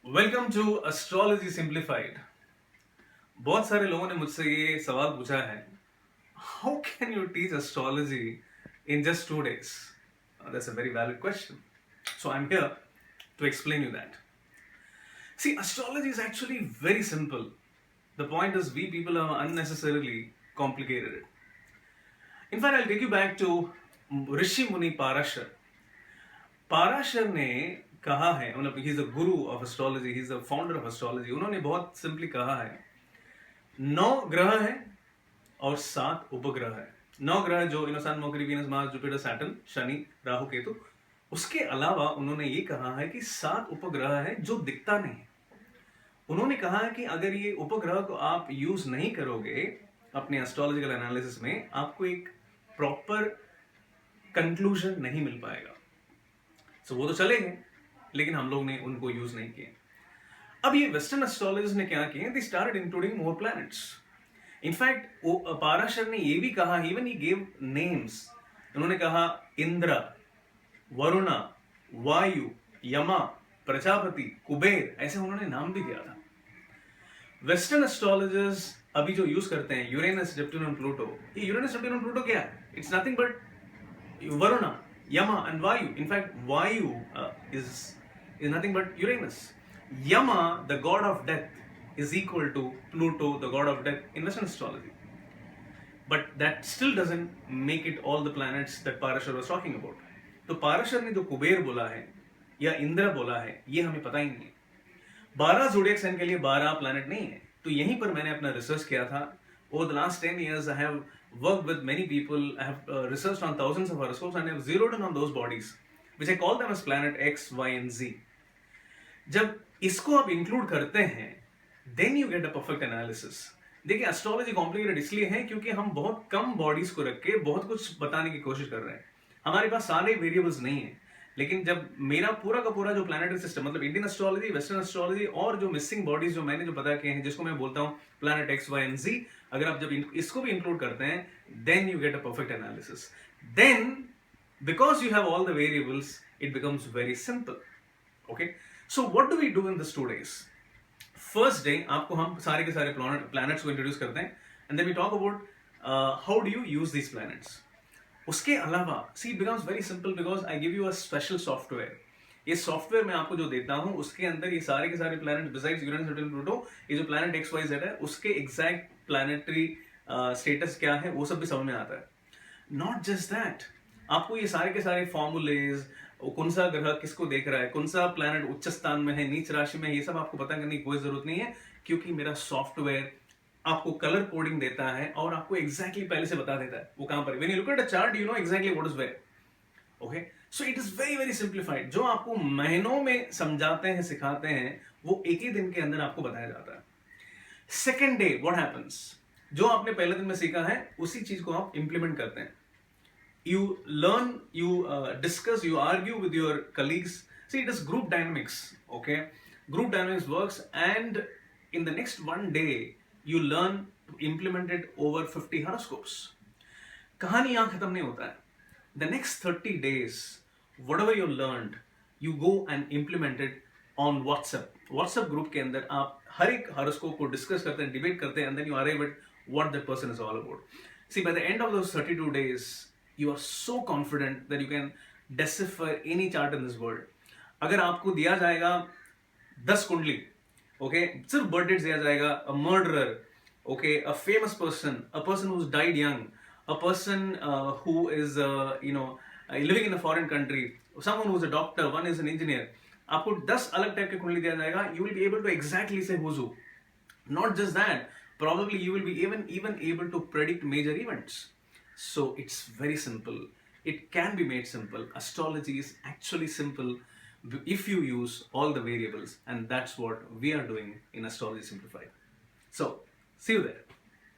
Welcome to astrology simplified. बहुत सारे लोगों ने मुझसे ये सवाल पूछा है, how can you teach astrology in just 2 days? That's a very valid question. So I'm here to explain you that. See, astrology is actually very simple. The point is we people have unnecessarily complicated it. In fact, I'll take you back to Rishi Muni Parashar. Parashar ने कहा है, मतलब he is the Guru of astrology, he is the founder of astrology. उन्होंने बहुत simply कहा है 9 ग्रह है और 7 उपग्रह है। 9 ग्रह जो sun, Mercury, Venus, Mars, Jupiter, Saturn, Shani, Rahu, Ketu. उसके अलावा उन्होंने ये कहा है कि 7 उपग्रह है जो दिखता नहीं है। उन्होंने कहा है कि अगर ये उपग्रह को आप यूज नहीं करोगे अपने एस्ट्रोलॉजिकल एनालिसिस में, आपको एक प्रॉपर कंक्लूजन नहीं मिल पाएगा। So, वो तो चले गए, लेकिन हम लोग ने उनको यूज नहीं किए। अब ये वेस्टर्न एस्ट्रोलॉजर्स ने क्या किया, they started including more planets. In fact Parashar ने ये भी कहा, इवन ही गेव नेम्स। उन्होंने कहा इंद्र, वरुणा, वायु, यमा, प्रजापति, कुबेर, ऐसे उन्होंने नाम भी दिया था। वेस्टर्न एस्ट्रोलॉजर्स अभी जो यूज करते हैं यूरेनस, नेपट्यून और प्लूटो, ये यूरेनस, नेपट्यून और प्लूटो क्या है? It's nothing but Varuna, Yama and Vayu. In fact, Vayu is nothing but Uranus. Yama, the god of death, is equal to Pluto, the god of death in Western astrology. But that still doesn't make it all the planets that Parashar was talking about. तो पाराशर ने जो कुबेर बोला है या इंद्र बोला है, ये हमें पता ही नहीं है। 12 ज़ोडिएक साइन के लिए 12 प्लैनेट नहीं है। तो यहीं पर मैंने अपना रिसर्च किया था। Over the last 10 years, I have worked with many people. I have researched on thousands of horoscopes and I have zeroed in on those bodies, which I call them as planet X, Y and Z. जब इसको आप include करते हैं, then you get a perfect analysis. देखिए, astrology complicated इसलिए है क्योंकि हम बहुत कम बॉडीज को रख के बहुत कुछ बताने की कोशिश कर रहे हैं। हमारे पास सारे वेरिएबल्स नहीं है। लेकिन जब मेरा पूरा का पूरा जो प्लैनेटरी सिस्टम, मतलब इंडियन एस्ट्रोलॉजी, वेस्टर्न एस्ट्रोलॉजी और जो मिसिंग बॉडीज जो मैंने जो पता किए हैं, जिसको मैं बोलता हूँ planet X, Y and G, अगर आप जब इसको भी इंक्लूड करते हैं, then you get a perfect analysis. Then because you have all the variables, it becomes very simple. Okay, so what do we do in this 2 days? First day आपको हम सारे के सारे प्लैनेट्स को इंट्रोड्यूस करते हैं and then we talk about how do you use these planets. उसके अलावा see it becomes very simple because I give you a special software. ये सॉफ्टवेयर मैं आपको जो देता हूं, उसके अंदर ये सारे के सारे planet besides Uranus, Neptune, Pluto, ये जो प्लैनेट एक्स, वाई, जेड है, उसके एग्जैक्ट प्लैनेटरी स्टेटस क्या है, वो सब भी समझ में आता है। नॉट जस्ट दैट, आपको ये सारे के सारे फॉर्मूलेज, कौन सा ग्रह किसको देख रहा है, कौन सा प्लैनेट उच्च स्थान में है, नीच राशि में, ये सब आपको पता करने की कोई जरूरत नहीं है, क्योंकि मेरा सॉफ्टवेयर आपको कलर कोडिंग देता है और आपको एग्जैक्टली पहले से बता देता है वो कहां पर। When you look at a chart, you know exactly what is where. Okay, so it is very very simplified. जो आपको महीनों में समझाते हैं, सिखाते हैं, वो एक ही दिन के अंदर आपको बताया जाता है। सेकेंड डे व्हाट हैपेंस, जो आपने पहले दिन में सीखा है उसी चीज को आप इंप्लीमेंट करते हैं। You learn, you discuss, you argue with your colleagues. See, it is group dynamics, okay? Group dynamics works, and in the next 1 day, you learn to implement it over 50 horoscopes. कहानी यहाँ खत्म नहीं होता है। The next 30 days, whatever you learned, you go and implement it on WhatsApp. WhatsApp group के अंदर आप हर एक horoscope को discuss करते हैं, debate करते हैं, and then you arrive at what that person is all about. See, by the end of those 32 days, you are so confident that you can decipher any chart in this world. अगर आपको दिया जाएगा 10 कुंडली, okay, सिर्फ birth date दिया जाएगा, अ murderer, okay, a famous person, a person who died young, a person who is living in a foreign country, someone who is a doctor, one is an engineer, आपको 10 अलग type के कुंडली दिया जाएगा, you will be able to exactly say who's who. Not just that, probably you will be even able to predict major events. So it's very simple. It can be made simple. Astrology is actually simple if you use all the variables, and that's what we are doing in Astrology Simplified. So, see you there.